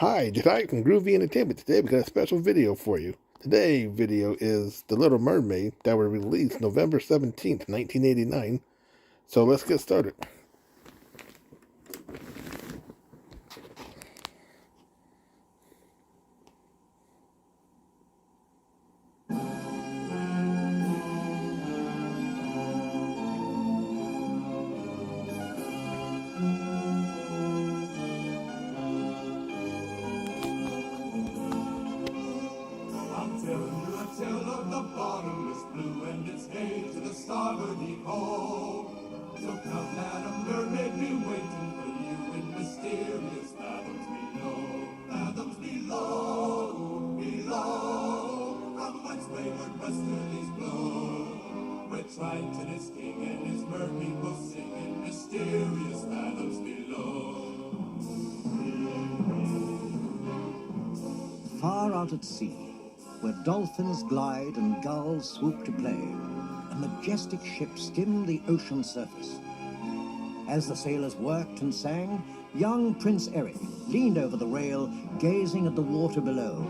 Hi, tonight from Groovy Entertainment. Today we got a special video for you. Today video is The Little Mermaid that was released November 17th, 1989. So let's get started. A tale of the bottomless blue and its hay to the starboard ho. Look out, Madam Mermaid, be waiting for you in mysterious fathoms below, below, from whence wayward westerlies blow. Where Triton is king and his mermaid will sing in mysterious fathoms below. Far out at sea, where dolphins glide and gulls swoop to play, a majestic ship skimmed the ocean surface. As the sailors worked and sang, young Prince Eric leaned over the rail, gazing at the water below.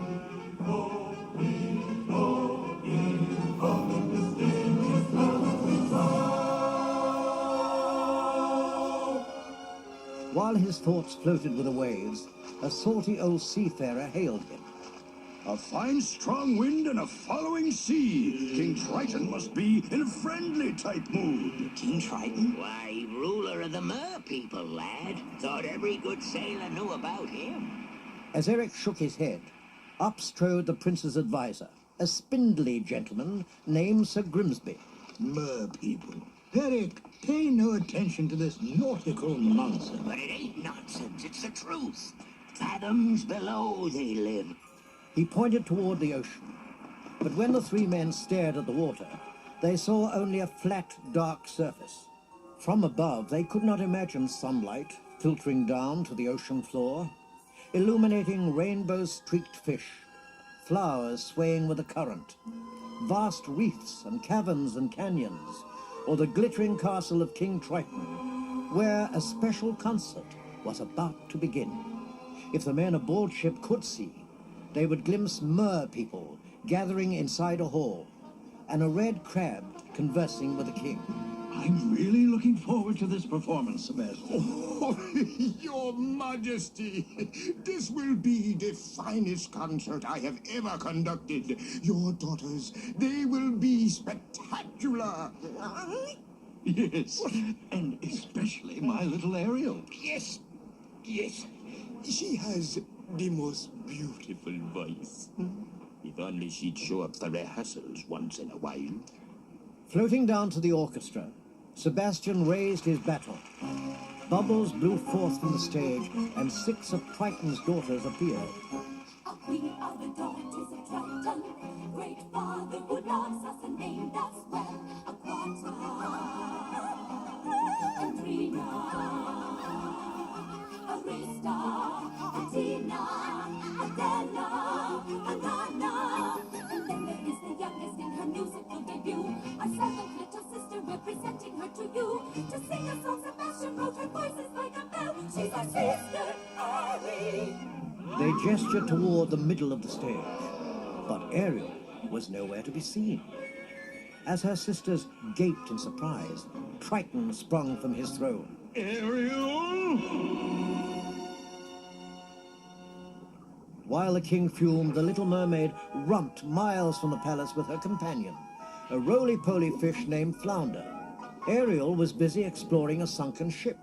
While his thoughts floated with the waves, a salty old seafarer hailed him. A fine strong wind and a following sea. King Triton must be in a friendly type mood. King Triton? Why, ruler of the mer people, lad. Thought every good sailor knew about him. As Eric shook his head, up strode the prince's advisor, a spindly gentleman named Sir Grimsby. Mer people. Eric, pay no attention to this nautical nonsense. But it ain't nonsense, it's the truth. Fathoms below they live. He pointed toward the ocean, but when the three men stared at the water, they saw only a flat, dark surface. From above, they could not imagine sunlight filtering down to the ocean floor, illuminating rainbow-streaked fish, flowers swaying with the current, vast reefs and caverns and canyons, or the glittering castle of King Triton, where a special concert was about to begin. If the men aboard ship could see, they would glimpse mer people gathering inside a hall, and a red crab conversing with the king. I'm really looking forward to this performance, Sebastian. Oh, Your Majesty, this will be the finest concert I have ever conducted. Your daughters, they will be spectacular. Yes, and especially my little Ariel. Yes, yes. She has the most beautiful voice. If only she'd show up for rehearsals once in a while. Floating down to the orchestra, Sebastian raised his baton. Bubbles blew forth from the stage, and 6 of Triton's daughters appeared. We are the daughters of Triton, great father who loves us and named us well. Aquata, Andrina, Arista, Athena, Adela, Anana. And then there is the youngest in her musical debut, our 7th little sister representing her to you. To sing a song, Sebastian wrote her voice is like a bell. She's our sister, Ariel. They gestured toward the middle of the stage, but Ariel was nowhere to be seen. As her sisters gaped in surprise, Triton sprung from his throne. Ariel? While the king fumed, the little mermaid romped miles from the palace with her companion, a roly-poly fish named Flounder. Ariel was busy exploring a sunken ship,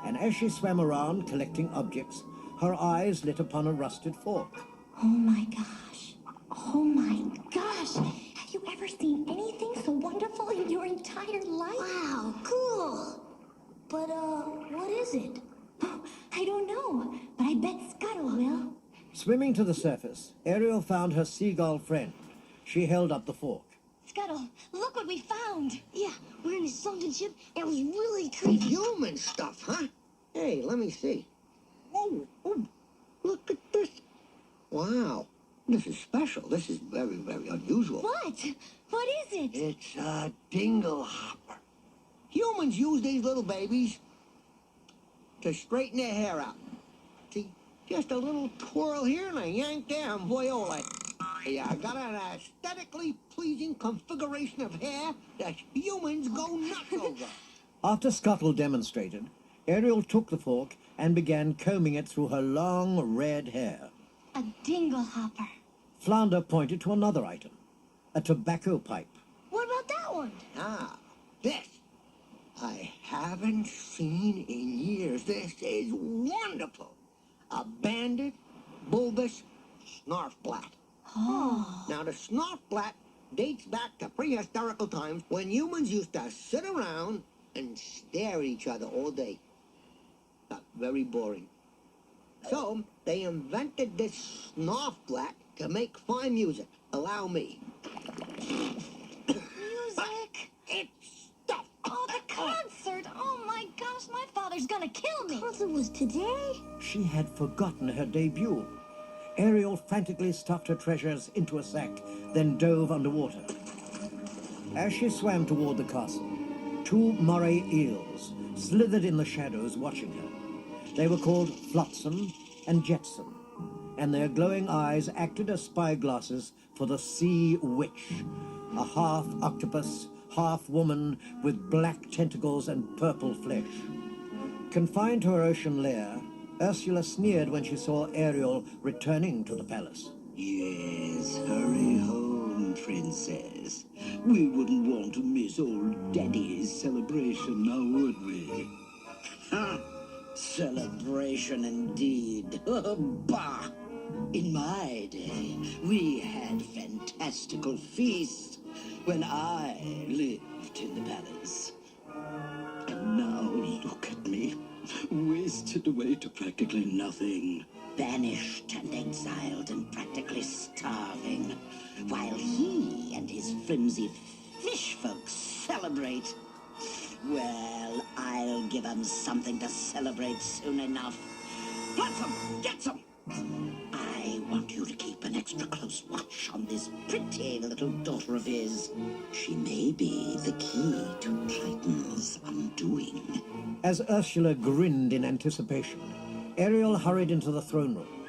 and as she swam around collecting objects, her eyes lit upon a rusted fork. Oh my gosh. Oh my gosh. Have you ever seen anything so wonderful in your entire life? Wow, cool. But, what is it? I don't know, but I bet Scuttle will. Swimming to the surface, Ariel found her seagull friend. She held up the fork. Scuttle, look what we found. Yeah, we're in a sunken ship, and it was really creepy. Human stuff, huh? Hey, let me see. Oh, Look at this. Wow. This is special. This is very, very unusual. What? What is it? It's a dingle hopper. Humans use these little babies to straighten their hair out. See? Just a little twirl here and a yank there, and voila. Yeah, I got an aesthetically pleasing configuration of hair that humans go nuts over. After Scuttle demonstrated, Ariel took the fork and began combing it through her long red hair. A dingle hopper. Flounder pointed to another item, a tobacco pipe. What about that one? Ah, this. I haven't seen in years. This is wonderful. A banded, bulbous snarfblat. Oh. Now, the snarfblat dates back to prehistorical times when humans used to sit around and stare at each other all day. Got very boring. So, they invented this snarfblat to make fine music. Allow me. Music? It's stuff. Oh, the concert! Oh my gosh, my father's gonna kill me! Concert was today? She had forgotten her debut. Ariel frantically stuffed her treasures into a sack, then dove underwater. As she swam toward the castle, two moray eels slithered in the shadows watching her. They were called Flotsam and Jetsam, and their glowing eyes acted as spyglasses for the sea witch, a half octopus, half woman with black tentacles and purple flesh. Confined to her ocean lair, Ursula sneered when she saw Ariel returning to the palace. Yes, hurry home, princess. We wouldn't want to miss old Daddy's celebration, now would we? Ha! Celebration indeed. Oh, bah! In my day, we had fantastical feasts when I lived in the palace. And now look at me, wasted away to practically nothing. Banished and exiled and practically starving, while he and his flimsy fish folks celebrate. Well, I'll give 'em something to celebrate soon enough. Flotsam, get some! I want you to keep an extra close watch on this pretty little daughter of his. She may be the key to Triton's undoing. As Ursula grinned in anticipation, Ariel hurried into the throne room.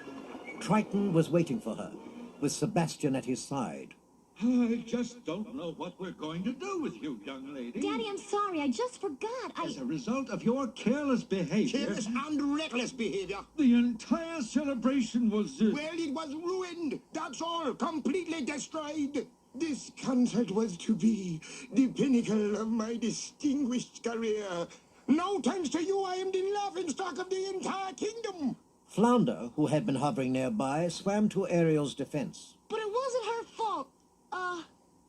Triton was waiting for her, with Sebastian at his side. I just don't know what we're going to do with you, young lady. Daddy, I'm sorry, I just forgot. As a result of your careless behavior, Careless and reckless behavior. the entire celebration was... Well, it was ruined. That's all. Completely destroyed. This concert was to be the pinnacle of my distinguished career. Now, thanks to you, I am the laughingstock of the entire kingdom. Flounder, who had been hovering nearby, swam to Ariel's defense. But it wasn't her fault.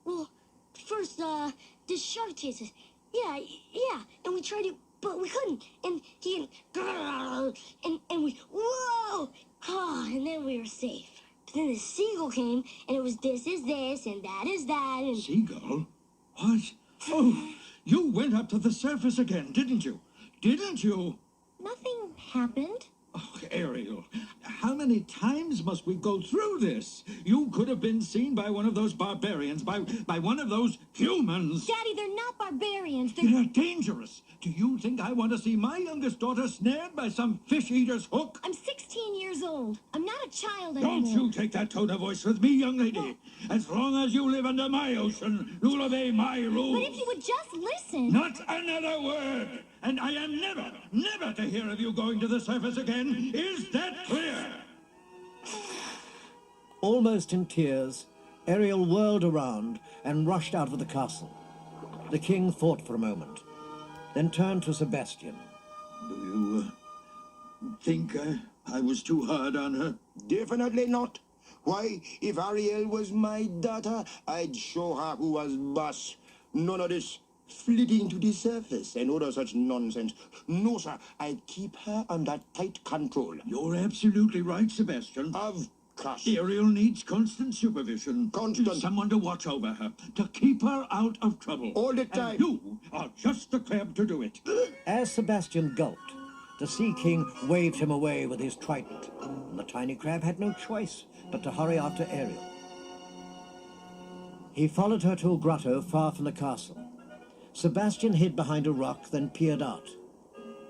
Well, first, this shark chased us. Yeah, and we tried to, but we couldn't. And he, and we, whoa! And then we were safe. But then the seagull came, and it was this is this, and that is that, and... Seagull? What? Oh, you went up to the surface again, didn't you? Didn't you? Nothing happened. Oh, Ariel, how many times must we go through this? You could have been seen by one of those barbarians, by one of those humans. Daddy, they're not barbarians. They're dangerous. Do you think I want to see my youngest daughter snared by some fish-eater's hook? I'm 16 years old. I'm not a child anymore. Don't you take that tone of voice with me, young lady. As long as you live under my ocean, you'll obey my rules. But if you would just listen. Not another word. And I am never to hear of you going to the surface again. Is that clear? Almost in tears, Ariel whirled around and rushed out of the castle. The king thought for a moment, then turned to Sebastian. Do you think I was too hard on her? Definitely not. Why, if Ariel was my daughter, I'd show her who was boss. None of this flitting to the surface and other such nonsense. No, sir, I'd keep her under tight control. You're absolutely right, Sebastian. Of course. Ariel needs constant supervision. Constant. Someone to watch over her, to keep her out of trouble. All the time. And you are just the crab to do it. As Sebastian gulped, the Sea King waved him away with his trident, and the tiny crab had no choice but to hurry after Ariel. He followed her to a grotto far from the castle. Sebastian hid behind a rock, then peered out.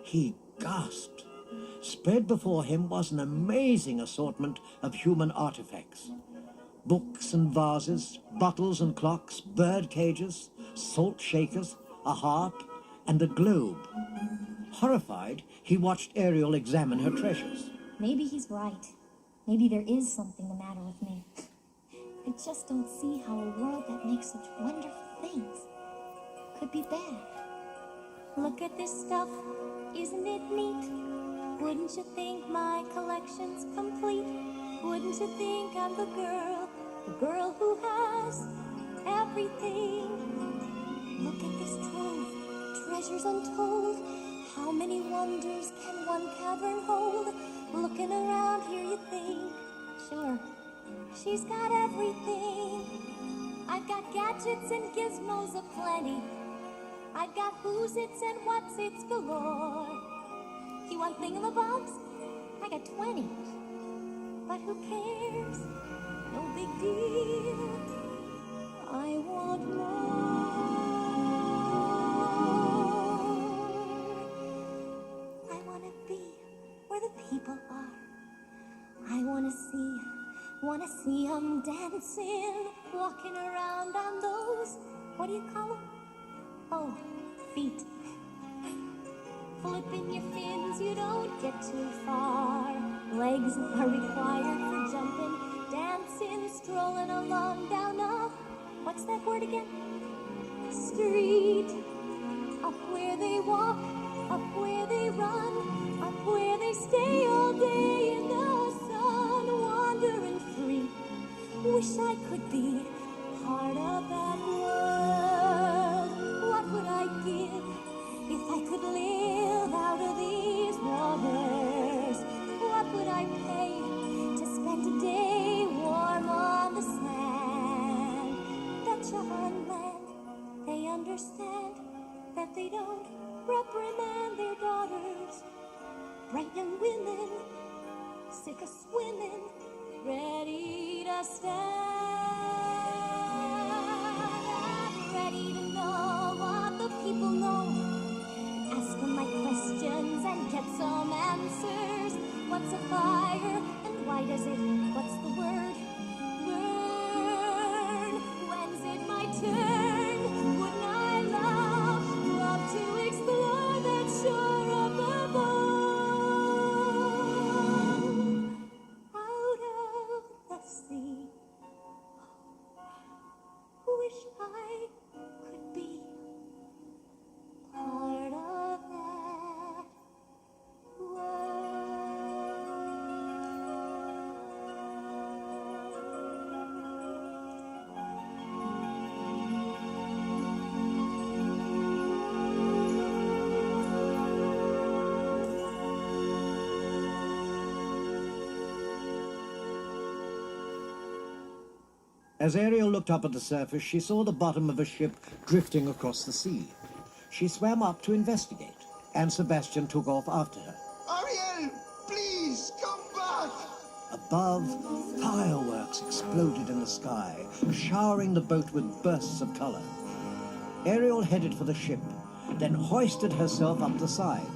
He gasped. Spread before him was an amazing assortment of human artifacts. Books and vases, bottles and clocks, bird cages, salt shakers, a harp, and a globe. Horrified, he watched Ariel examine her treasures. Maybe he's right. Maybe there is something the matter with me. I just don't see how a world that makes such wonderful things could be bad. Look at this stuff, isn't it neat? Wouldn't you think my collection's complete? Wouldn't you think I'm the girl who has everything? Look at this trove, treasures untold. How many wonders can one cavern hold? Looking around here you think, sure, she's got everything. I've got gadgets and gizmos aplenty. I've got who's-its and what's-its galore. You want thingamabobs? I got 20. But who cares? No big deal. I want more. I want to be where the people are. I want to see them dancing, walking around on those, what do you call them? Oh, feet. Flipping your fins, you don't get too far. Legs are required for jumping, dancing, strolling along down a, what's that word again? Street. Up where they walk, up where they run, up where they stay all day in the sun, wandering free. Wish I could be part of that world. What would I give if I could live out of these waters? What would I pay to spend a day warm on the sand? Betcha on land, they understand that they don't reprimand their daughters. Bright young women, sick of swimming, ready to stand. I'm ready to know what the people know. Ask them my questions and get some answers. What's a fire and why does it, what's the word? Burn. When's it my turn? Wouldn't I love to explore that shore up above? Out of the sea. Wish I could be part of that As Ariel looked up at the surface, she saw the bottom of a ship drifting across the sea. She swam up to investigate, and Sebastian took off after her. Ariel, please come back. Above, fireworks exploded in the sky, showering the boat with bursts of color. Ariel headed for the ship, then hoisted herself up the side.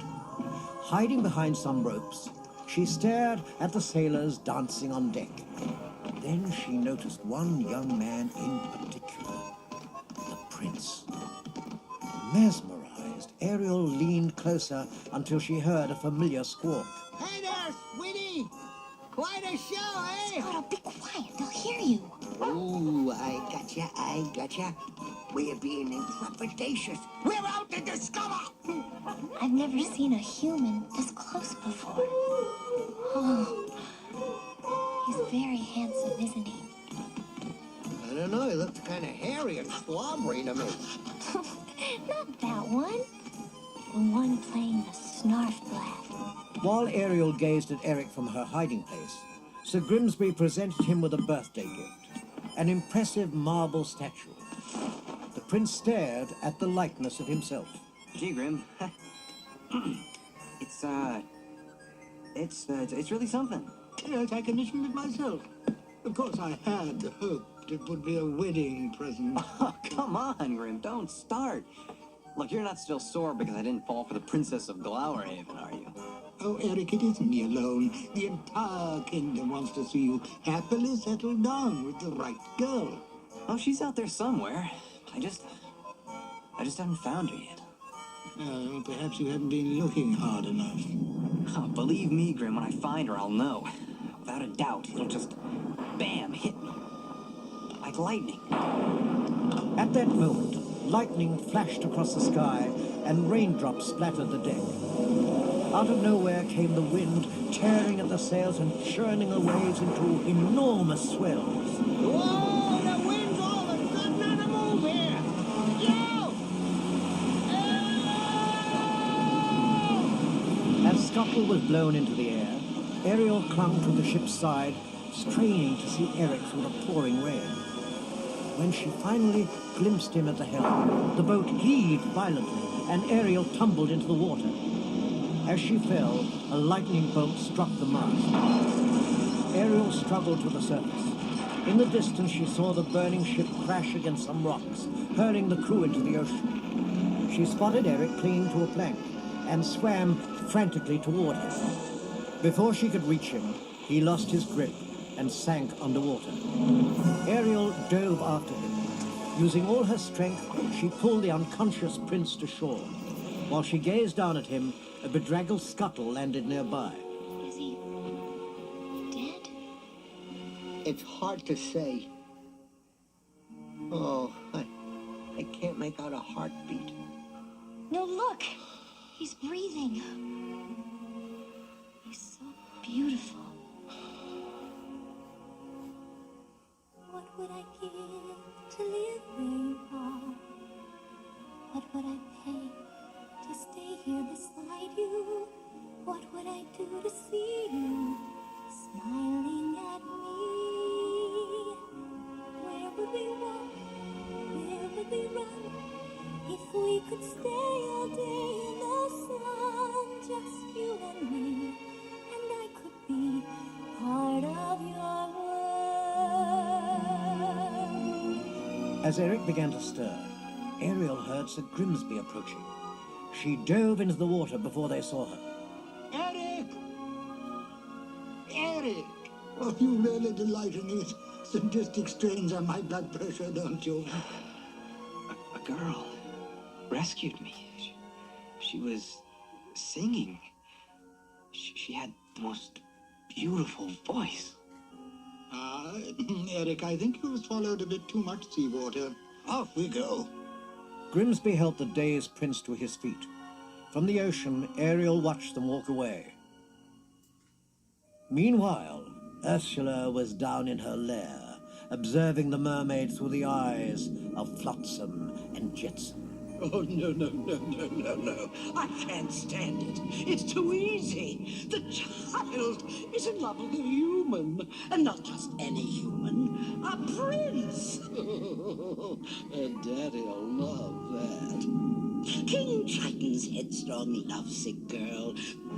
Hiding behind some ropes, she stared at the sailors dancing on deck. Then she noticed one young man in particular, the prince. Mesmerized, Ariel leaned closer until she heard a familiar squawk. Hey there, sweetie! Quite a show, eh? Grotto, be quiet. They'll hear you. Ooh, I gotcha. We're being intrepidatious. We're out to discover! I've never seen a human this close before. Oh, he's very handsome, isn't he? I don't know, he looks kind of hairy and slobbery to me. Not that one. The one playing the snarf blast. While Ariel gazed at Eric from her hiding place, Sir Grimsby presented him with a birthday gift, an impressive marble statue. The prince stared at the likeness of himself. Gee, Grim. It's really something. Yes, I commissioned it myself. Of course, I had hoped it would be a wedding present. Oh, come on, Grim. Don't start. Look, you're not still sore because I didn't fall for the Princess of Glowerhaven, are you? Oh, Eric, it isn't me alone. The entire kingdom wants to see you happily settled down with the right girl. Oh, she's out there somewhere. I just haven't found her yet. Perhaps you haven't been looking hard enough. Oh, believe me, Grim, when I find her, I'll know. Without a doubt, it'll just, bam, hit me. Like lightning. At that moment, lightning flashed across the sky and raindrops splattered the deck. Out of nowhere came the wind, tearing at the sails and churning the waves into enormous swells. Whoa, the wind's all of a sudden on the move here. Yo! As Scuttle was blown into the air, Ariel clung to the ship's side, straining to see Eric through the pouring rain. When she finally glimpsed him at the helm, the boat heaved violently and Ariel tumbled into the water. As she fell, a lightning bolt struck the mast. Ariel struggled to the surface. In the distance, she saw the burning ship crash against some rocks, hurling the crew into the ocean. She spotted Eric clinging to a plank and swam frantically toward him. Before she could reach him, he lost his grip and sank underwater. Ariel dove after him. Using all her strength, she pulled the unconscious prince to shore. While she gazed down at him, a bedraggled Scuttle landed nearby. Is he dead? It's hard to say. Oh, I can't make out a heartbeat. No, look! He's breathing. He's so beautiful. What would I give to live where you are? What would I pay to stay here beside you? What would I do to see you smiling at me? Where would we walk? Where would we run? If we could stay all day in the sun, just you and me, and I could be part of your world. As Eric began to stir, Ariel heard Sir Grimsby approaching. She dove into the water before they saw her. Eric! Eric! Oh, you really delight in these sadistic strains on my blood pressure, don't you? A girl rescued me. She was singing. She had the most beautiful voice. Eric, I think you swallowed a bit too much seawater. Off we go. Grimsby helped the dazed prince to his feet. From the ocean, Ariel watched them walk away. Meanwhile, Ursula was down in her lair, observing the mermaid through the eyes of Flotsam and Jetsam. Oh, no. I can't stand it. It's too easy. The child is in love with a human. And not just any human. A prince. And Daddy'll love that. King Triton's headstrong, lovesick girl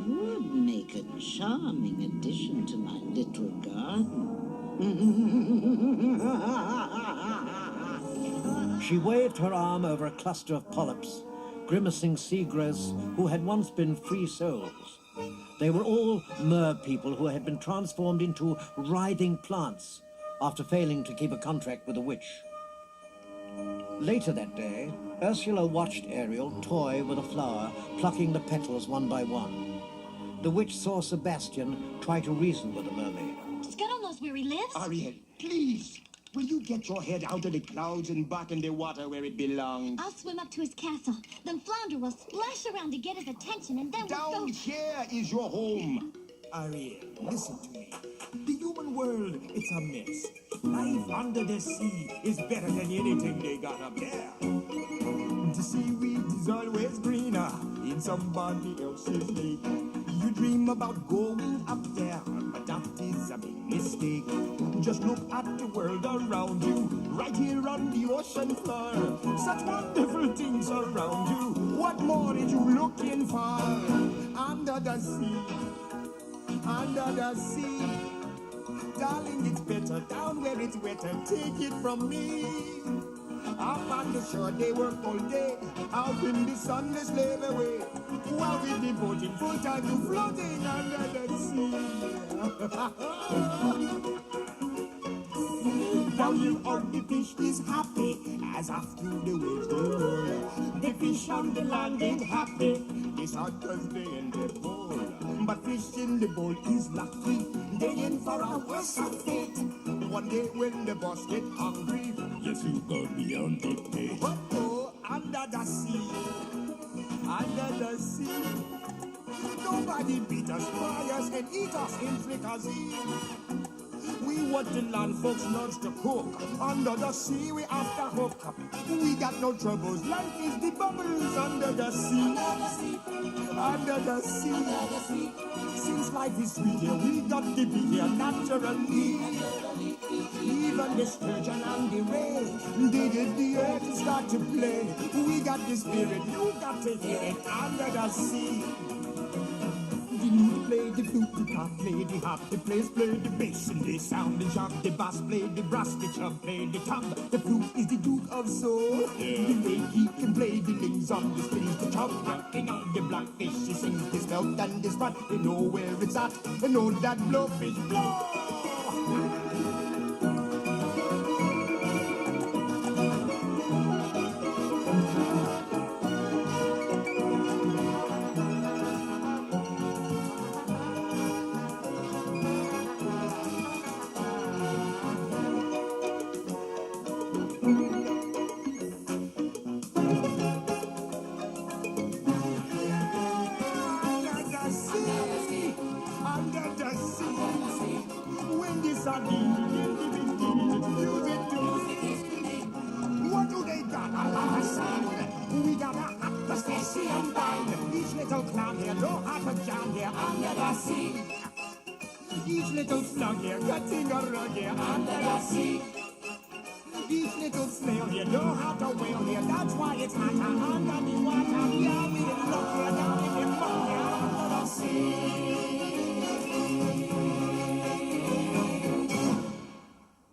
would make a charming addition to my little garden. She waved her arm over a cluster of polyps, grimacing sea growths who had once been free souls. They were all mer people who had been transformed into writhing plants after failing to keep a contract with a witch. Later that day, Ursula watched Ariel toy with a flower, plucking the petals one by one. The witch saw Sebastian try to reason with the mermaid. Scuttle knows where he lives. Ariel, please, will you get your head out of the clouds and back in the water where it belongs? I'll swim up to his castle. Then Flounder will splash around to get his attention, and then we'll Down go... here is your home. Ariel, listen to me. The human world, it's a mess. Life under the sea is better than anything they got up there. The seaweed is always greener in somebody else's lake. You dream about going up there, but that is a big mistake. Just look at the world around you, right here on the ocean floor. Such wonderful things around you. What more are you looking for? Under the sea. Under the sea, darling, it's better down where it's wetter. Take it from me. Up on the shore, they work all day. Out in the sun, they slave away. while we devoting full time to floating under the sea. Down here on the fish is happy as after the waves roll. The fish on the land ain't happy this hot Thursday in the bowl. But fish in the bowl is lucky, they in for a worse of fate. One day when the boss get hungry, yes, you go beyond the pay. Oh, under the sea, under the sea. Nobody beat us, fry us, and eat us in fricassee. We want the land folks loves to cook. Under the sea we have to hook. We got no troubles. Life is the bubbles under the sea. Under the sea. Since life is sweet here, we got to be here naturally. Even the sturgeon and the ray, they did the earth start to play. We got the spirit, you got to hear it under the sea. The lute play the flute, the cop play the harp, the players play the bass and the sound and sharp, the bass play the brass, the chub play the tub. The flute is the Duke of Soul. The lady can play the lings on the strings, the chub rocking on the blackfish. She sings this belt and this spot, they know where it's at, they know that blowfish blow. What do they got? A lot of sand. We got a atmosphere, sea and land. Each little clown here, know how to jam here under the sea. Each little slug here, cutting a rug here under the sea. Each little snail here, know how to whale here. That's why it's hotter under the water. Yeah, we didn't look here down in the mud here under the sea.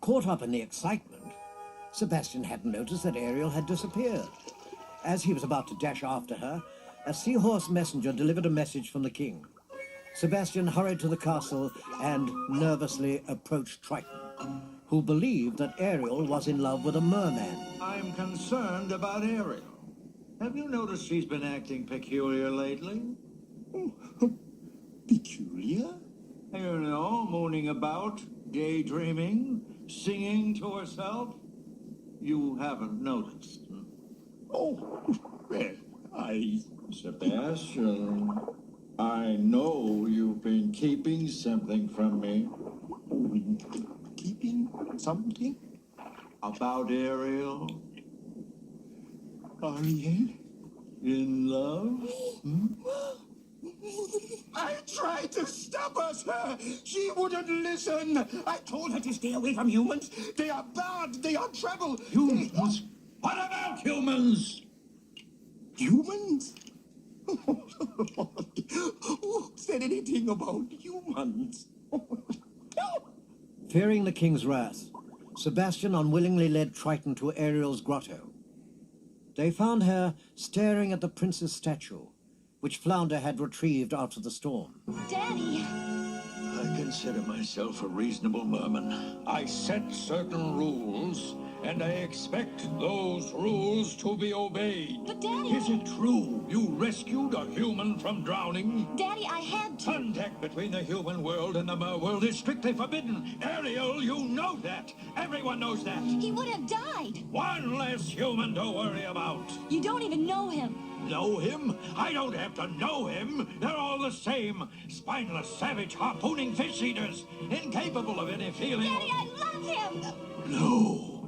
Caught up in the excitement, Sebastian hadn't noticed that Ariel had disappeared. As he was about to dash after her, a seahorse messenger delivered a message from the king. Sebastian hurried to the castle and nervously approached Triton, who believed that Ariel was in love with a merman. I'm concerned about Ariel. Have you noticed she's been acting peculiar lately? Peculiar? You know, mooning about, daydreaming, singing to herself. You haven't noticed. Oh, well, Sebastian, I know you've been keeping something from me. Keeping something? About Ariel? Ariel? In love? I tried to stop us, her. She wouldn't listen. I told her to stay away from humans. They are bad. They are trouble. Humans? What about humans? Humans? Who said anything about humans? Fearing the king's wrath, Sebastian unwillingly led Triton to Ariel's grotto. They found her staring at the prince's statue, which Flounder had retrieved after the storm. Daddy! I consider myself a reasonable merman. I set certain rules, and I expect those rules to be obeyed. But Daddy... Is it true you rescued a human from drowning? Daddy, I had to. Contact between the human world and the mer world is strictly forbidden. Ariel, you know that. Everyone knows that. He would have died. One less human to worry about. You don't even know him. Know him? I don't have to know him. They're all the same. Spineless, savage, harpooning fish eaters. Incapable of any feeling. Daddy, I love him! No.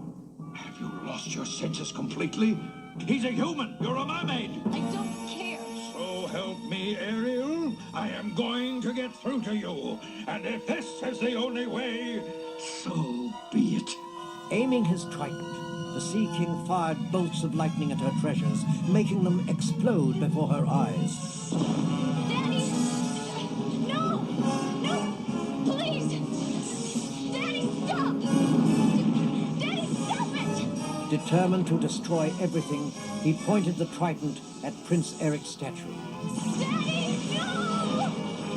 Have you lost your senses completely? He's a human. You're a mermaid. I don't care. So help me, Ariel. I am going to get through to you. And if this is the only way, so be it. Aiming his trident, the Sea King fired bolts of lightning at her treasures, making them explode before her eyes. Daddy! No! No! Please! Daddy, stop! Daddy, stop it! Determined to destroy everything, he pointed the trident at Prince Eric's statue. Daddy, no!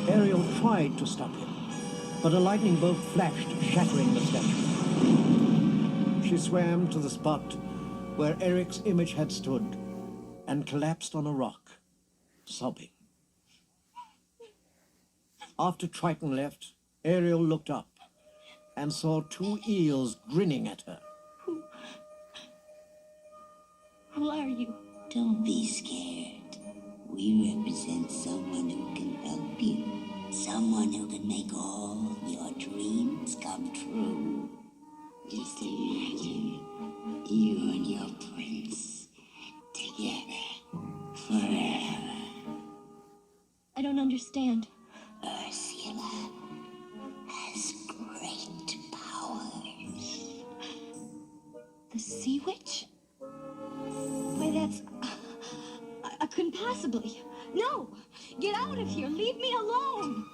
Ariel tried to stop him, but a lightning bolt flashed, shattering the statue. She swam to the spot where Eric's image had stood and collapsed on a rock, sobbing. After Triton left, Ariel looked up and saw two eels grinning at her. Who are you? Don't be scared. We represent someone who can help you. Someone who can make all your dreams come true. Just imagine you and your prince together forever. I don't understand. Ursula has great powers. The Sea Witch? Why, that's... I couldn't possibly. No! Get out of here! Leave me alone!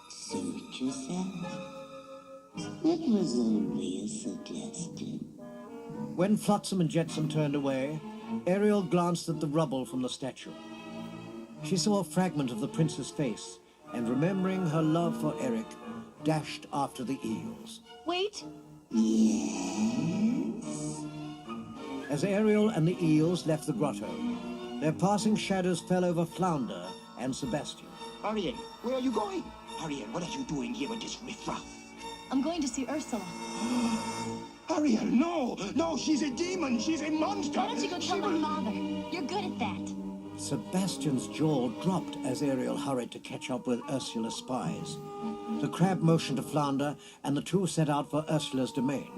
Suit yourself. It was only a suggestion. When Flotsam and Jetsam turned away, Ariel glanced at the rubble from the statue. She saw a fragment of the prince's face, and remembering her love for Eric, dashed after the eels. Wait! Yes? As Ariel and the eels left the grotto, their passing shadows fell over Flounder and Sebastian. Ariel, where are you going? Ariel, what are you doing here with this riffraff? I'm going to see Ursula. Ariel, no! No, she's a demon! She's a monster! Why don't you go tell my father? You're good at that. Sebastian's jaw dropped as Ariel hurried to catch up with Ursula's spies. The crab motioned to Flounder, and the two set out for Ursula's domain.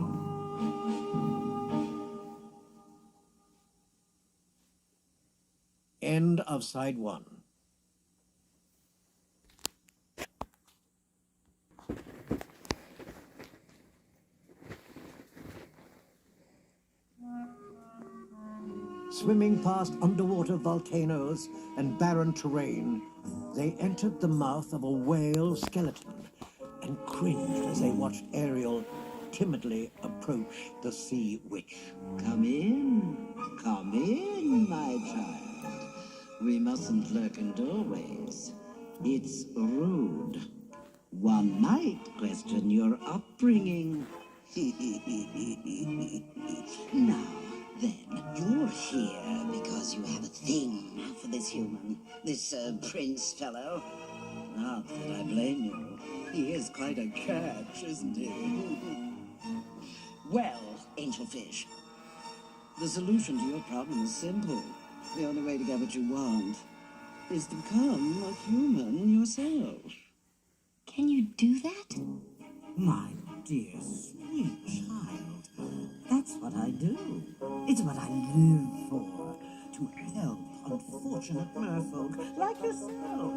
End of side 1. Swimming past underwater volcanoes and barren terrain, they entered the mouth of a whale skeleton and cringed as they watched Ariel timidly approach the Sea Witch. Come in, my child. We mustn't lurk in doorways. It's rude. One might question your upbringing. Now, then, you're here because you have a thing for this human, this prince fellow. Not that I blame you. He is quite a catch, isn't he? Well, Angelfish, the solution to your problem is simple. The only way to get what you want is to become a human yourself. Can you do that? My dear, sweet child, that's what I do. It's what I live for, to help unfortunate merfolk like yourself.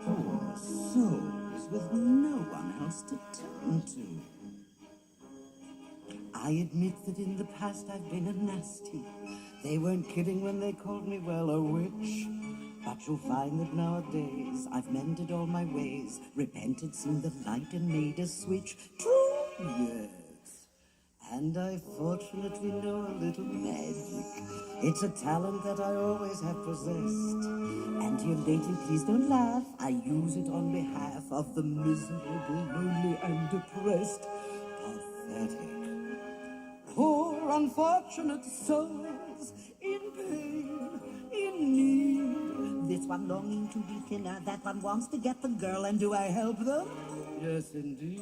Poor souls with no one else to turn to. I admit that in the past I've been a nasty. They weren't kidding when they called me, well, a witch. But you'll find that nowadays I've mended all my ways, repented, seen the light, and made a switch. True, yes. And I fortunately know a little magic. It's a talent that I always have possessed. And dear lady, please don't laugh. I use it on behalf of the miserable, lonely, and depressed. Pathetic. Poor unfortunate souls in pain, in need. This one longing to be thinner, that one wants to get the girl, and do I help them? Yes, indeed.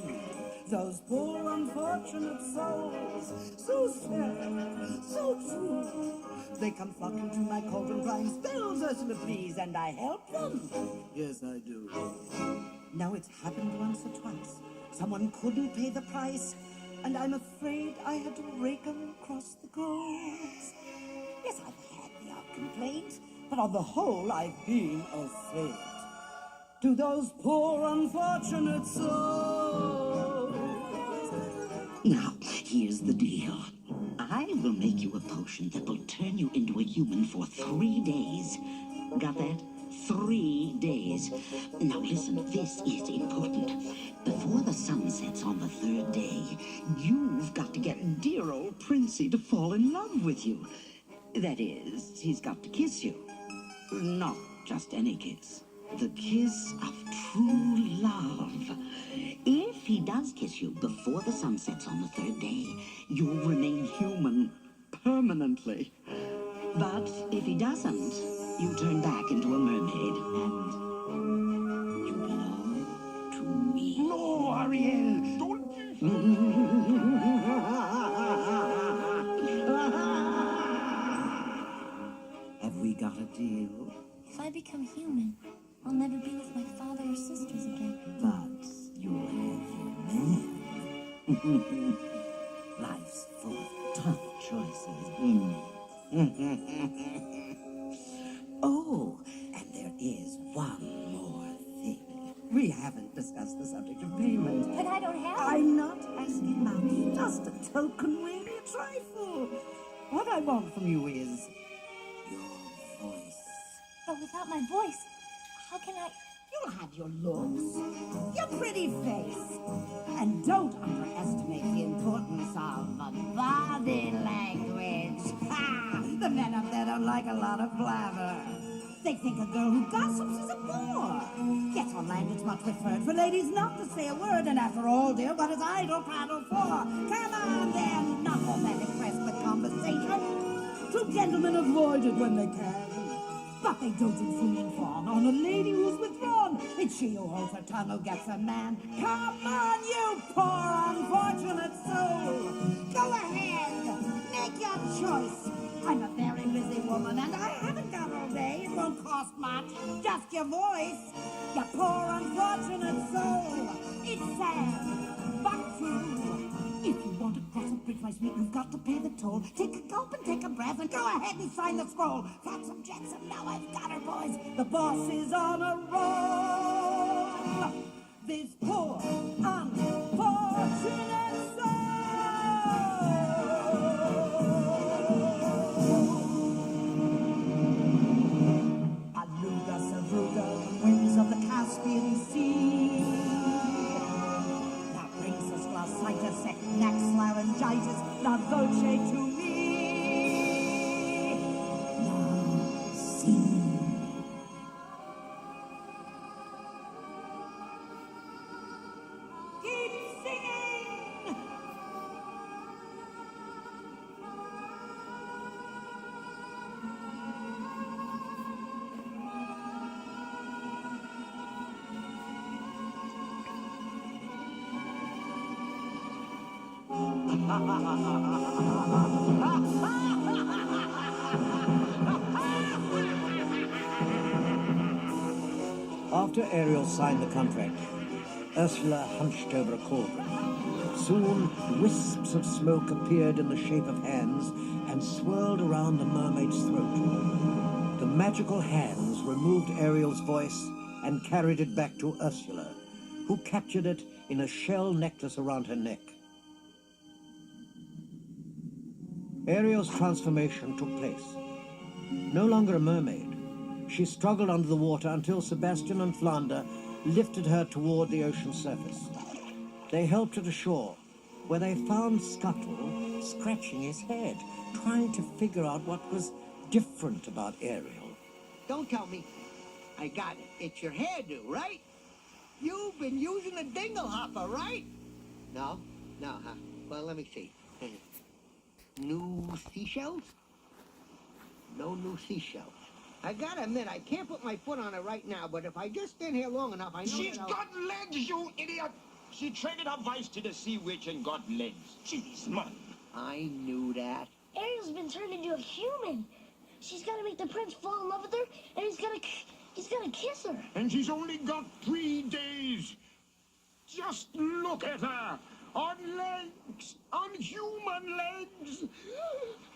Those poor unfortunate souls, so sad, so true. They come flocking to my cauldron, crying, spells, Ursula, please, and I help them. Yes, I do. Now it's happened once or twice. Someone couldn't pay the price, and I'm afraid I had to rake 'em across the coals. Yes, I've had the odd complaint, but on the whole, I've been a saint. To those poor unfortunate souls. Now, here's the deal. I will make you a potion that will turn you into a human for 3 days. Got that? 3 days. Now listen, this is important. Before the sun sets on the 3rd day, you've got to get dear old Princey to fall in love with you. That is, he's got to kiss you. Not just any kiss. The kiss of true love. If he does kiss you before the sun sets on the third day, you'll remain human permanently. But if he doesn't, you turn back into a mermaid and you belong to me. No, Ariel, don't. Have we got a deal? If I become human, I'll never be with my father or sisters again. But you'll have your man. Life's full of tough choices. Oh, and there is one more thing. We haven't discussed the subject of payment. But I don't have I'm not asking much, just a token, really a trifle. What I want from you is your voice. But without my voice, how can I... You'll have your looks, your pretty face, and don't underestimate the importance of body language. Ha! The men up there don't like a lot of blabber. They think a girl who gossips is a bore. Yet on land it's much preferred for ladies not to say a word, and after all, dear, what is idle prattle for? Come on, then, not all that impressed with conversation. True gentlemen avoid it when they can. But they don't intrude and fawn on a lady who's withdrawn. It's she who holds her tongue who gets a man. Come on, you poor unfortunate soul. Go ahead, make your choice. I'm a very busy woman and I haven't got all day. It won't cost much, just your voice. You poor unfortunate soul. It's sad, but true. If you want to cross a bridge, my sweet, you've got to pay the toll. Take a gulp and take a breath and go ahead and sign the scroll. Flotsam Jetsam, now I've got her, boys. The boss is on a roll. This poor, unfortunate soul. Aluga, Savruga, winds of the Caspian Sea. Glossitis, neck laryngitis, la voce to me. Now sing. Keep singing. After Ariel signed the contract, Ursula hunched over a cauldron. Soon, wisps of smoke appeared in the shape of hands and swirled around the mermaid's throat. The magical hands removed Ariel's voice and carried it back to Ursula, who captured it in a shell necklace around her neck. Ariel's transformation took place. No longer a mermaid, she struggled under the water until Sebastian and Flounder lifted her toward the ocean surface. They helped her to shore, where they found Scuttle scratching his head, trying to figure out what was different about Ariel. Don't tell me. I got it. It's your hairdo, right? You've been using a dingle hopper, right? No? No, huh? Well, let me see. New seashells? No new seashells. I gotta admit, I can't put my foot on it right now, but if I just stand here long enough, I know She's that got legs, you idiot! She traded her vice to the sea witch and got legs. Jeez, man. I knew that. Ariel's been turned into a human. She's got to make the prince fall in love with her, and he's got to kiss her. And she's only got 3 days. Just look at her. On legs. On human legs.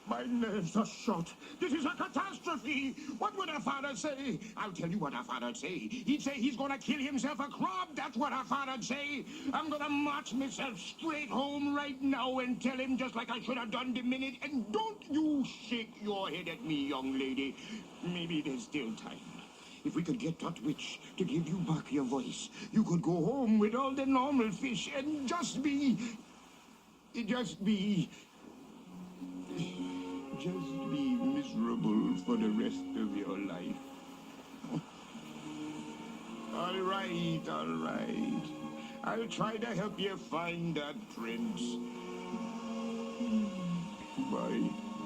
My nerves are shot. This is a catastrophe. What would her father say? I'll tell you what her father'd say. He'd say he's gonna kill himself a crab. That's what her father'd say. I'm gonna march myself straight home right now and tell him just like I should have done the minute. And don't you shake your head at me, young lady. Maybe there's still time. If we could get that witch to give you back your voice, you could go home with all the normal fish and just be miserable for the rest of your life. All right. I'll try to help you find that prince. Why,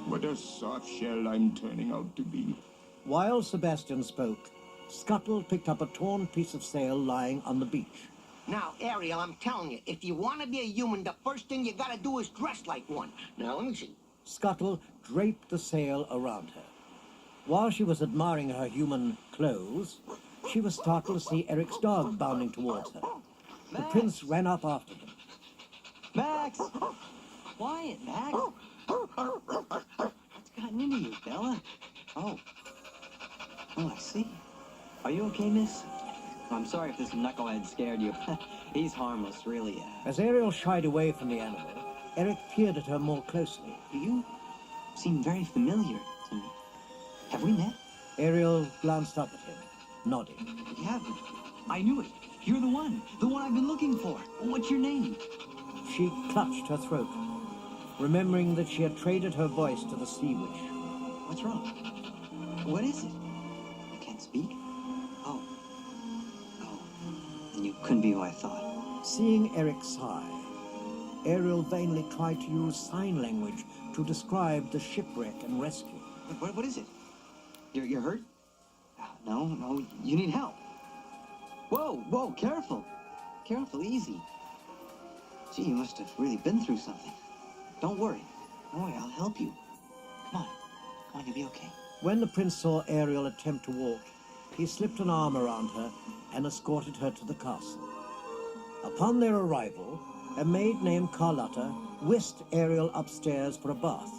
what a soft shell I'm turning out to be. While Sebastian spoke, Scuttle picked up a torn piece of sail lying on the beach. Now, Ariel, I'm telling you, if you want to be a human, the first thing you gotta do is dress like one. Now, let me see. Scuttle draped the sail around her. While she was admiring her human clothes, she was startled to see Eric's dog bounding towards her. The prince ran up after them. Max! Quiet, Max. What's gotten into you, Bella? Oh, I see. Are you okay, miss? I'm sorry if this knucklehead scared you. He's harmless, really. As Ariel shied away from the animal, Eric peered at her more closely. You seem very familiar to me. Have we met? Ariel glanced up at him, nodding. We haven't. I knew it. You're the one I've been looking for. What's your name? She clutched her throat, remembering that she had traded her voice to the sea witch. What's wrong? What is it? You can't speak? Oh, then you couldn't be who I thought. Seeing Eric sigh, Ariel vainly tried to use sign language to describe the shipwreck and rescue. What is it? You're hurt? No, you need help. Whoa, careful. Careful, easy. Gee, you must have really been through something. Don't worry, I'll help you. Come on, you'll be okay. When the prince saw Ariel attempt to walk, he slipped an arm around her and escorted her to the castle. Upon their arrival, a maid named Carlotta whisked Ariel upstairs for a bath.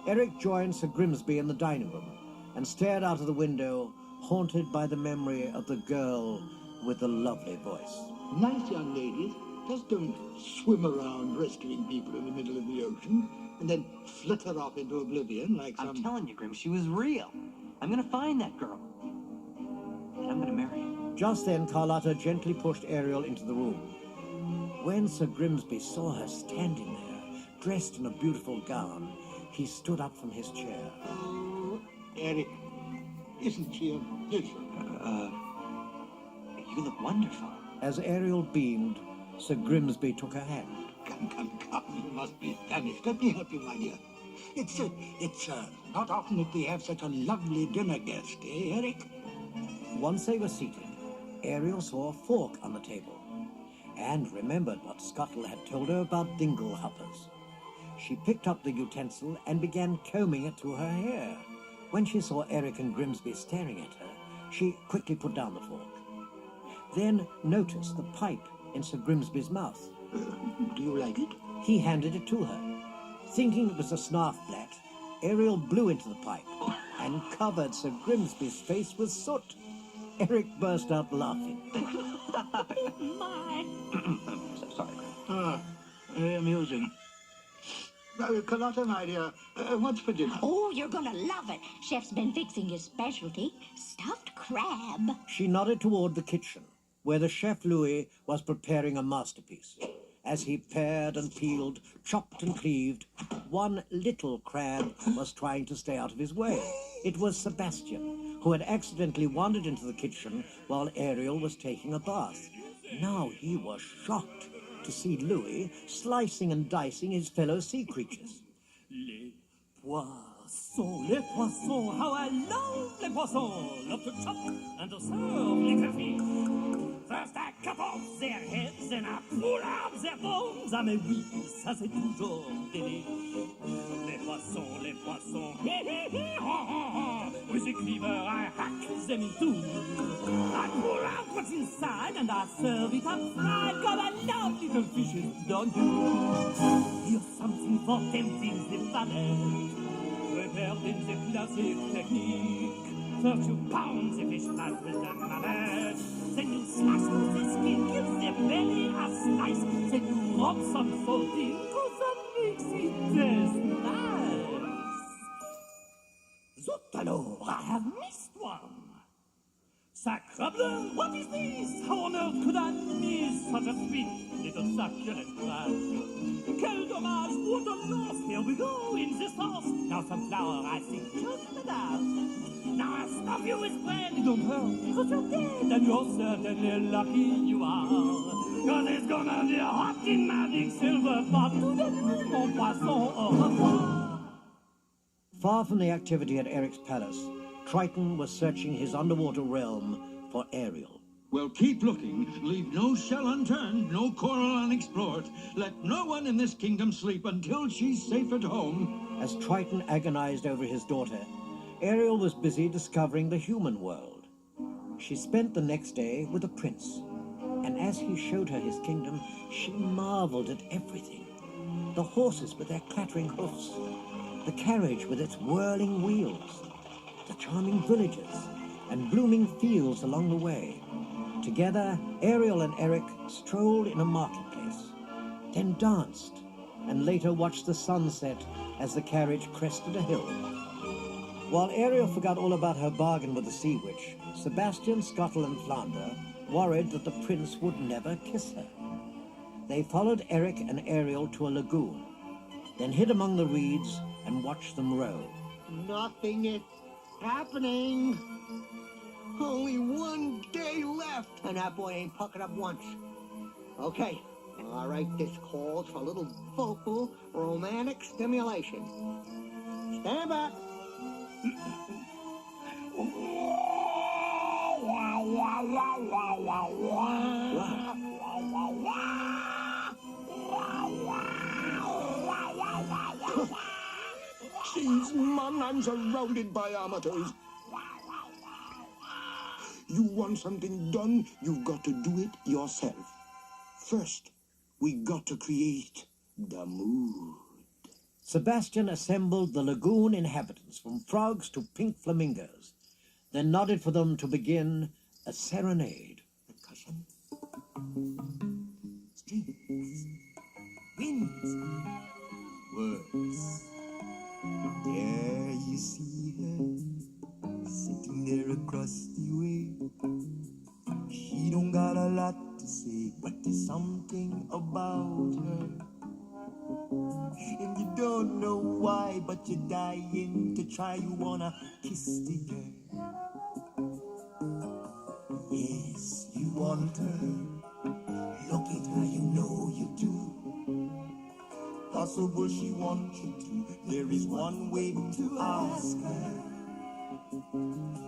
Eric joined Sir Grimsby in the dining room and stared out of the window, haunted by the memory of the girl with the lovely voice. Nice young ladies just don't swim around rescuing people in the middle of the ocean and then flitter off into oblivion like some... I'm telling you, Grim, she was real. I'm gonna find that girl. And I'm gonna marry her. Just then, Carlotta gently pushed Ariel into the room. When Sir Grimsby saw her standing there, dressed in a beautiful gown, he stood up from his chair. Oh, Eric, isn't she a vision? You look wonderful. As Ariel beamed, Sir Grimsby took her hand. Come, you must be famished. Let me help you, my dear. It's not often that we have such a lovely dinner guest, eh, Eric? Once they were seated, Ariel saw a fork on the table and remembered what Scuttle had told her about dingle hoppers. She picked up the utensil and began combing it through her hair. When she saw Eric and Grimsby staring at her, she quickly put down the fork. Then noticed the pipe in Sir Grimsby's mouth. Do you like it? He handed it to her. Thinking it was a snarf blat, Ariel blew into the pipe and covered Sir Grimsby's face with soot. Eric burst out laughing. I'm so sorry. Very amusing. Carlotta, my dear, what's for dinner? Oh, you're gonna love it. Chef's been fixing his specialty, stuffed crab. She nodded toward the kitchen, where the chef Louis was preparing a masterpiece. As he pared and peeled, chopped and cleaved, one little crab was trying to stay out of his way. It was Sebastian, who had accidentally wandered into the kitchen while Ariel was taking a bath. Now he was shocked to see Louis slicing and dicing his fellow sea creatures. Les poissons, how I love les poissons. Love to chop and to serve les fish. First I cut off their heads and I pull out their bones. Ah mais oui, ça c'est toujours délire. Les poissons, with a cleaver I hack them in two. I pull out what's inside and I serve it up fried. God, I love little fishes, don't you? Here's something for tempting the palate. Prepared in the classic technique. First you pound the fish flat with the mallet. Then you slash through the skin, give the belly a slice. Then you rub some salt in, cause that makes it taste nice. Zut alors, I have missed one. Sacrebleu, what is this? How on earth could I miss such a sweet little succulent crab? Quel dommage, what a loss! Here we go, in the sauce. Now some flour, I think, just enough. Now I stuff you with brandy, don't hurt, because you're dead, and you're certainly lucky you are. Cause it's gonna be a hot in magic silver pot. Tout de nuit, mon poisson, au revoir. Far from the activity at Eric's palace, Triton was searching his underwater realm for Ariel. Well, keep looking. Leave no shell unturned, no coral unexplored. Let no one in this kingdom sleep until she's safe at home. As Triton agonized over his daughter, Ariel was busy discovering the human world. She spent the next day with a prince, and as he showed her his kingdom, she marveled at everything. The horses with their clattering hoofs, the carriage with its whirling wheels, the charming villages and blooming fields along the way. Together, Ariel and Eric strolled in a marketplace, then danced, and later watched the sunset as the carriage crested a hill. While Ariel forgot all about her bargain with the sea witch, Sebastian, Scotland, and Flandre worried that the prince would never kiss her. They followed Eric and Ariel to a lagoon, then hid among the reeds and watched them row. Nothing is happening. Only one day left, and that boy ain't puckered up once. Okay, all right, this calls for a little vocal romantic stimulation. Stand back. Jeez, man, I'm surrounded by amateurs. You want something done, you've got to do it yourself. First, we got to create the mood. Sebastian assembled the lagoon inhabitants, from frogs to pink flamingos, then nodded for them to begin a serenade. Percussion, strings, winds, words. There you see her, sitting there across the way. She don't got a lot to say, but there's something about her. And you don't know why, but you're dying to try. You wanna kiss the girl. Yes, you want her. Look at her, you know you do. Possible she wants you to. There is one way to ask her.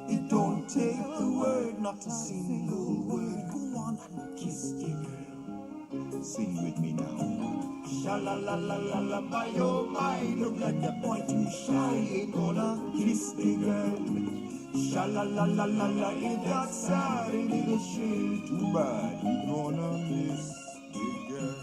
It don't take the word, not a single word. Go on and kiss the girl. Sing with me now. Sha-la-la-la-la-la, by your mind. Look at the boy too shy, ain't gonna kiss the girl. Sha-la-la-la-la-la, if that's sad, ain't it a shame? Too bad, you gonna miss the girl.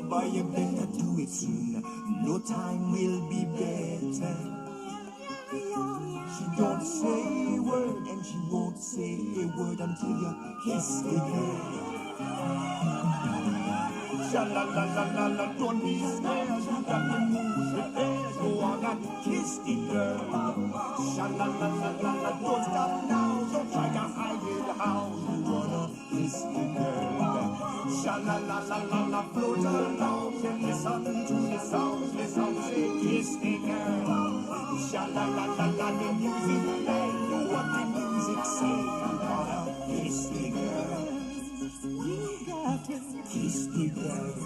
Boy, you better do it soon. No time will be better. She don't say a word, and she won't say a word until you kiss the girl. Sha-la-la-la-la-la, don't be scared. You got to move your head. Go on and kiss the girl. Sha-la-la-la-la-la, don't stop now. Don't try to hide it how you wanna kiss the girl. Sha-la-la-la-la-la, float along and listen to the sounds. The sounds say kiss the girl. Sha-la-la-la-la, the music play. What the music say? You gotta kiss the girl. You gotta kiss the girl.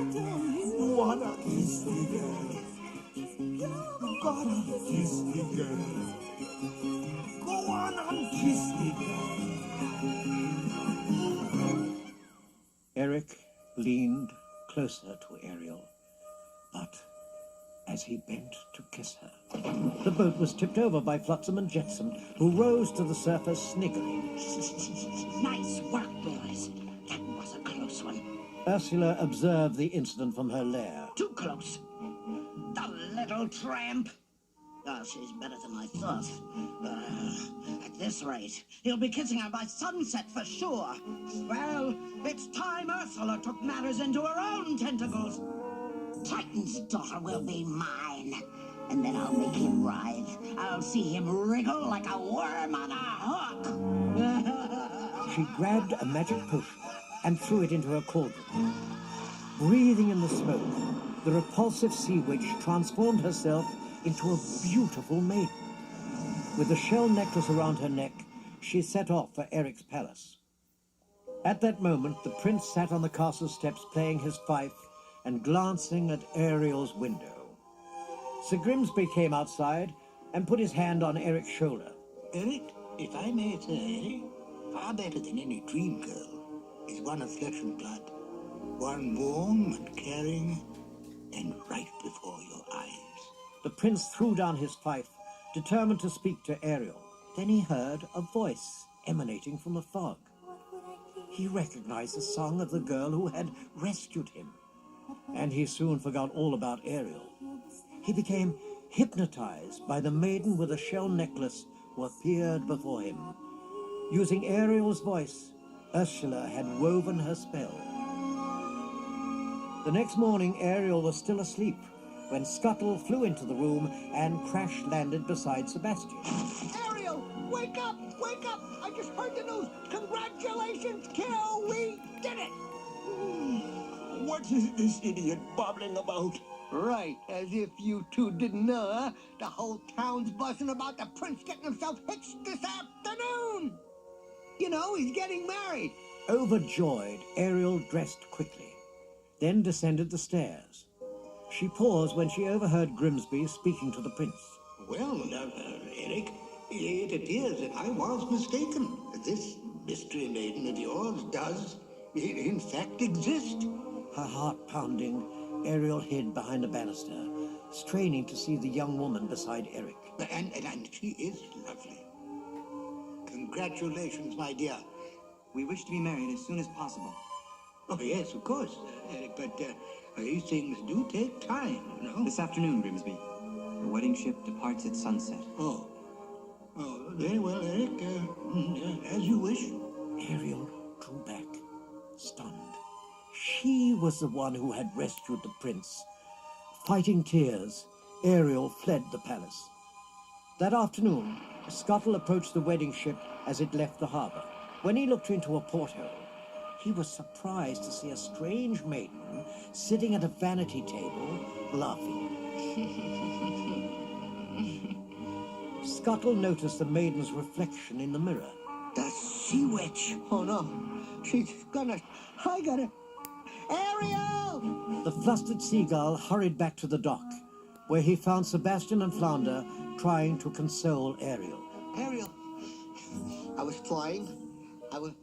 You wanna kiss the girl. You gotta kiss the girl. Go on and kiss the girl. Eric leaned closer to Ariel, but as he bent to kiss her, the boat was tipped over by Flotsam and Jetsam, who rose to the surface sniggering. Nice work, boys. That was a close one. Ursula observed the incident from her lair. Too close. The little tramp. Oh, she's better than I thought. At this rate, he'll be kissing her by sunset for sure. Well, it's time Ursula took matters into her own tentacles. Triton's daughter will be mine. And then I'll make him writhe. I'll see him wriggle like a worm on a hook. She grabbed a magic potion and threw it into her cauldron. Breathing in the smoke, the repulsive sea witch transformed herself into a beautiful maiden. With a shell necklace around her neck, she set off for Eric's palace. At that moment, the prince sat on the castle steps playing his fife and glancing at Ariel's window. Sir Grimsby came outside and put his hand on Eric's shoulder. Eric, if I may say, far better than any dream girl is one of flesh and blood. One warm and caring and right before your eyes. The prince threw down his fife, determined to speak to Ariel. Then he heard a voice emanating from the fog. He recognized the song of the girl who had rescued him. And he soon forgot all about Ariel. He became hypnotized by the maiden with a shell necklace who appeared before him. Using Ariel's voice, Ursula had woven her spell. The next morning, Ariel was still asleep when Scuttle flew into the room and crash-landed beside Sebastian. Ariel, wake up! Wake up! I just heard the news! Congratulations, kiddo! We did it! What is this idiot babbling about? Right, as if you two didn't know, huh? The whole town's buzzing about the prince getting himself hitched this afternoon! You know, he's getting married. Overjoyed, Ariel dressed quickly, then descended the stairs. She paused when she overheard Grimsby speaking to the prince. Well, Eric, it appears that I was mistaken. This mystery maiden of yours does, in fact, exist. Her heart pounding, Ariel hid behind a banister, straining to see the young woman beside Eric. And she is lovely. Congratulations, my dear. We wish to be married as soon as possible. Oh, yes, of course, Eric, but these things do take time, you know? This afternoon, Grimsby. The wedding ship departs at sunset. Oh, very well, Eric. As you wish. Ariel drew back, stunned. She was the one who had rescued the prince. Fighting tears, Ariel fled the palace. That afternoon, Scuttle approached the wedding ship as it left the harbor. When he looked into a porthole, he was surprised to see a strange maiden sitting at a vanity table, laughing. Scuttle noticed the maiden's reflection in the mirror. The sea witch! Oh no, I gotta... Ariel! The flustered seagull hurried back to the dock, where he found Sebastian and Flounder trying to console Ariel. Ariel, I was flying.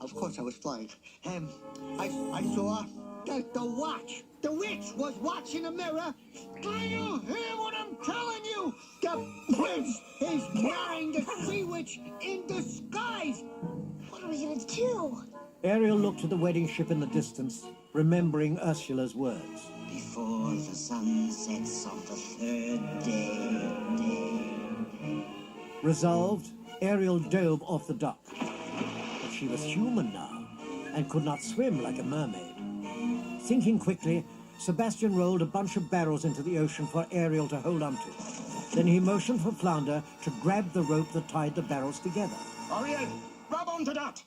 Of course I was flying. I saw the watch. The witch was watching a mirror. Do you hear what I'm telling you? The prince is marrying the sea witch in disguise. What are we gonna do? Ariel looked at the wedding ship in the distance, remembering Ursula's words. Before the sun sets on the third day. Resolved, Ariel dove off the dock. But she was human now, and could not swim like a mermaid. Thinking quickly, Sebastian rolled a bunch of barrels into the ocean for Ariel to hold onto. Then he motioned for Flounder to grab the rope that tied the barrels together. Ariel, grab onto that!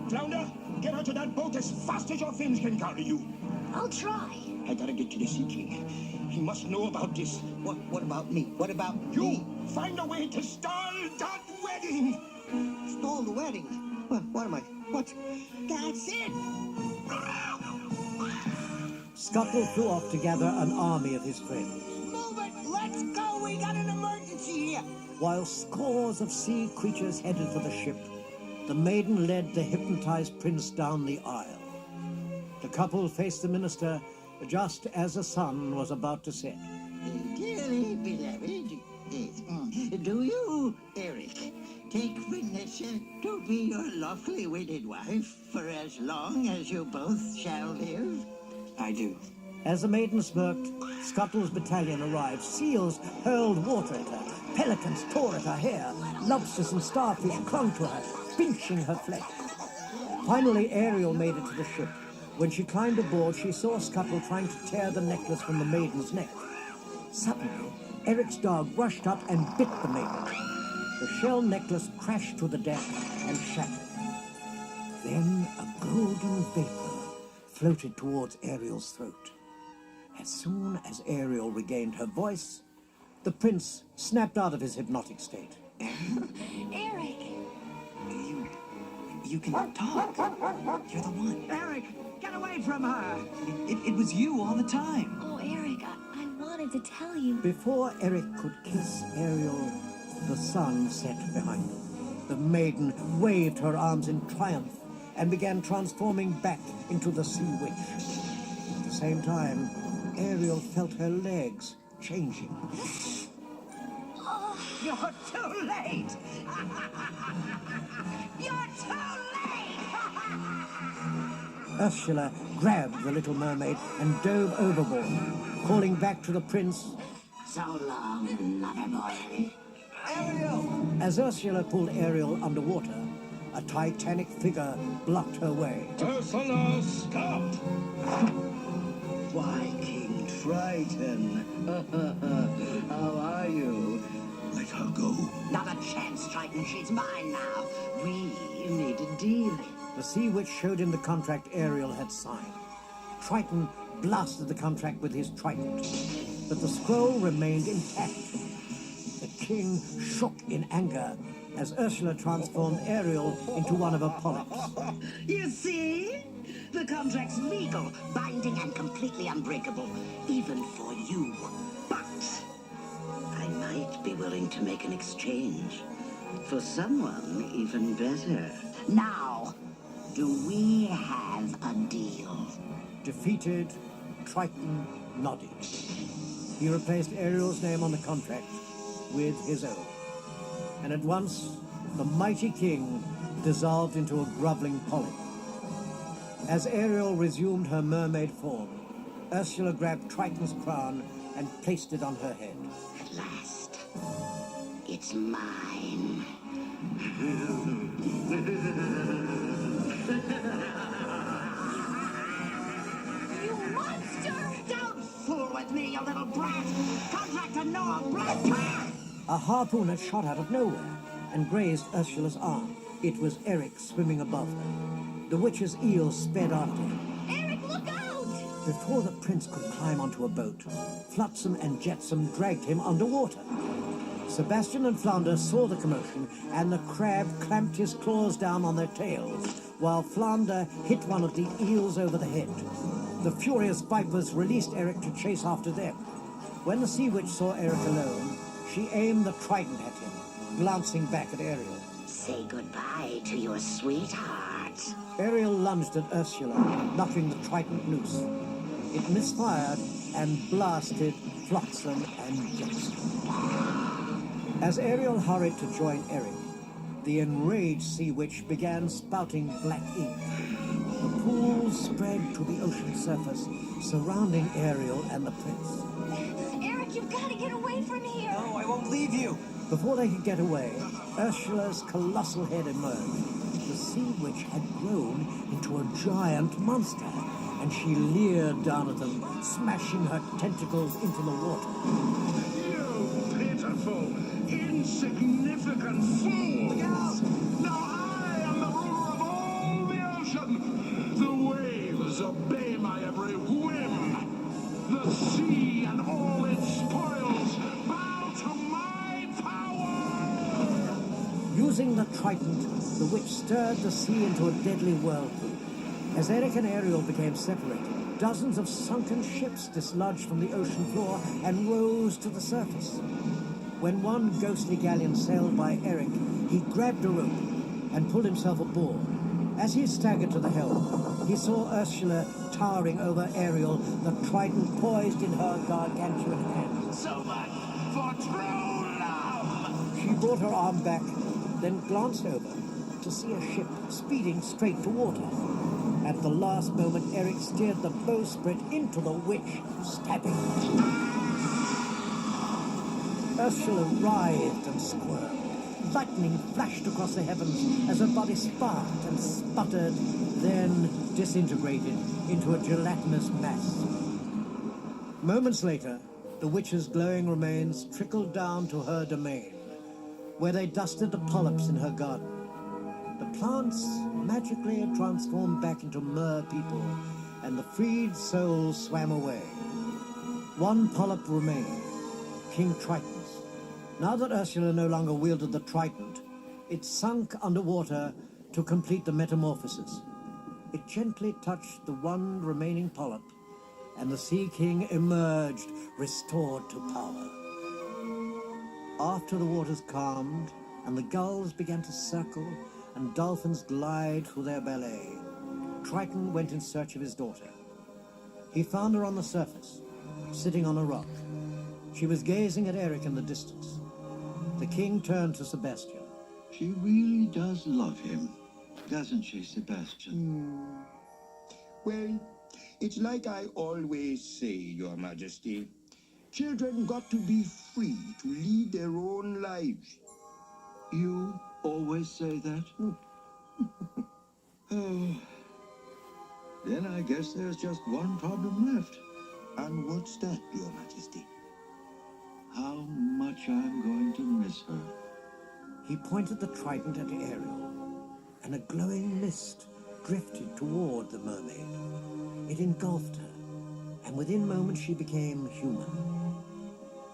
Flounder, get her to that boat as fast as your fins can carry you. I'll try. I gotta get to the Sea King. He must know about this. What about me? What about you? me? Find a way to stall that wedding! Stall the wedding? What am I? What? That's it! Scuttle flew off to gather an army of his friends. Move it! Let's go! We got an emergency here! While scores of sea creatures headed for the ship, the maiden led the hypnotized prince down the aisle. The couple faced the minister just as the sun was about to set. Dearly beloved, do you, Eric, take permission to be your lawfully wedded wife for as long as you both shall live? I do. As the maiden smirked, Scuttle's battalion arrived. Seals hurled water at her, Pelicans tore at her hair. Lobsters and starfish clung to her, pinching her flesh. Finally, Ariel made it to the ship. When she climbed aboard, she saw a scuttle trying to tear the necklace from the maiden's neck. Suddenly, Eric's dog rushed up and bit the maiden. The shell necklace crashed to the deck and shattered. Then a golden vapor floated towards Ariel's throat. As soon as Ariel regained her voice, the prince snapped out of his hypnotic state. Eric! You can talk. You're the one. Eric, get away from her! It was you all the time. Oh, Eric, I wanted to tell you. Before Eric could kiss Ariel, the sun set behind them. The maiden waved her arms in triumph and began transforming back into the sea witch. At the same time, Ariel felt her legs changing. You're too late! You're too late! Ursula grabbed the little mermaid and dove overboard, calling back to the prince, So long, lover boy. Ariel! As Ursula pulled Ariel underwater, a titanic figure blocked her way. Ursula, stop! Why, King Triton? How are you? Let her go. Not a chance, Triton. She's mine now. We made a deal. The sea witch showed him the contract Ariel had signed. Triton blasted the contract with his trident, but the scroll remained intact. The king shook in anger as Ursula transformed Ariel into one of her polyps. You see? The contract's legal, binding, and completely unbreakable, even for you. But I might be willing to make an exchange for someone even better. Now, do we have a deal? Defeated, Triton nodded. He replaced Ariel's name on the contract with his own. And at once, the mighty king dissolved into a groveling polyp. As Ariel resumed her mermaid form, Ursula grabbed Triton's crown and placed it on her head. At last, it's mine. You monster! Don't fool with me, you little brat! Contract to Noah Black! A harpoon had shot out of nowhere and grazed Ursula's arm. It was Eric swimming above her. The witch's eel sped after him. Eric, look out! Before the prince could climb onto a boat, Flotsam and Jetsam dragged him underwater. Sebastian and Flounder saw the commotion, and the crab clamped his claws down on their tails, while Flounder hit one of the eels over the head. The furious vipers released Eric to chase after them. When the sea witch saw Eric alone, she aimed the trident at him, glancing back at Ariel. Say goodbye to your sweetheart. Ariel lunged at Ursula, knocking the trident loose. It misfired and blasted Flotsam and Jetsam. As Ariel hurried to join Eric, the enraged sea witch began spouting black ink. The pool spread to the ocean surface, surrounding Ariel and the prince. Eric, you've got to get away from here! No, I won't leave you. Before they could get away, Ursula's colossal head emerged. The sea witch had grown into a giant monster, and she leered down at them, smashing her tentacles into the water. You pitiful, insignificant fools! Now I am the ruler of all the ocean! The waves obey my every whim! The sea and all its spoils bow to my power! Using the trident, the witch stirred the sea into a deadly whirlpool. As Eric and Ariel became separated, dozens of sunken ships dislodged from the ocean floor and rose to the surface. When one ghostly galleon sailed by Eric, he grabbed a rope and pulled himself aboard. As he staggered to the helm, he saw Ursula towering over Ariel, the trident poised in her gargantuan hand. So much for true love! She brought her arm back, then glanced over to see a ship speeding straight toward her. At the last moment, Eric steered the bowsprit into the witch, stabbing her. Ursula writhed and squirmed. Lightning flashed across the heavens as her body sparked and sputtered, then disintegrated into a gelatinous mass. Moments later, the witch's glowing remains trickled down to her domain, where they dusted the polyps in her garden. The plants magically transformed back into mer people, and the freed souls swam away. One polyp remained, King Triton's. Now that Ursula no longer wielded the trident, it sunk underwater to complete the metamorphosis. It gently touched the one remaining polyp, and the Sea King emerged, restored to power. After the waters calmed, and the gulls began to circle, and dolphins glide through their ballet, Triton went in search of his daughter. He found her on the surface, sitting on a rock. She was gazing at Eric in the distance. The king turned to Sebastian. She really does love him, doesn't she, Sebastian? Well, it's like I always say, Your Majesty. Children got to be free to lead their own lives. You always say that? Oh. Then I guess there's just one problem left. And what's that, Your Majesty? How much I'm going to miss her. He pointed the trident at Ariel, and a glowing mist drifted toward the mermaid. It engulfed her, and within moments she became human.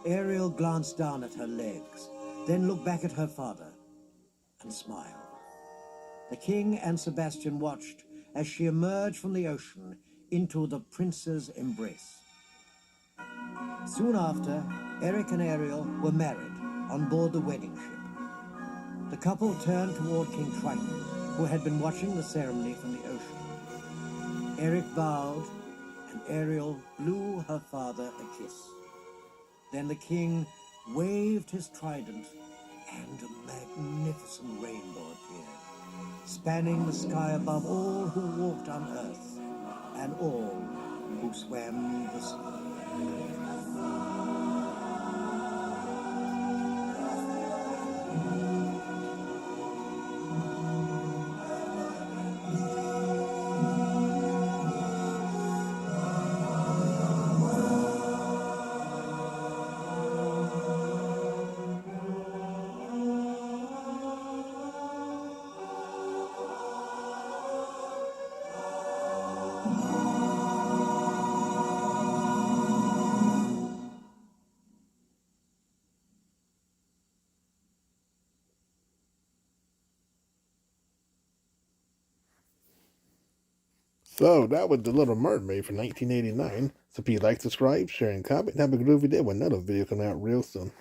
Ariel glanced down at her legs, then looked back at her father, and smiled. The king and Sebastian watched as she emerged from the ocean into the prince's embrace. Soon after, Eric and Ariel were married on board the wedding ship. The couple turned toward King Triton, who had been watching the ceremony from the ocean. Eric bowed, and Ariel blew her father a kiss. Then the king waved his trident, and a magnificent rainbow appeared, spanning the sky above all who walked on earth, and all who swam the sea. So that was The Little Mermaid from 1989. So please like, subscribe, share, and comment. And have a groovy day when another video coming out real soon.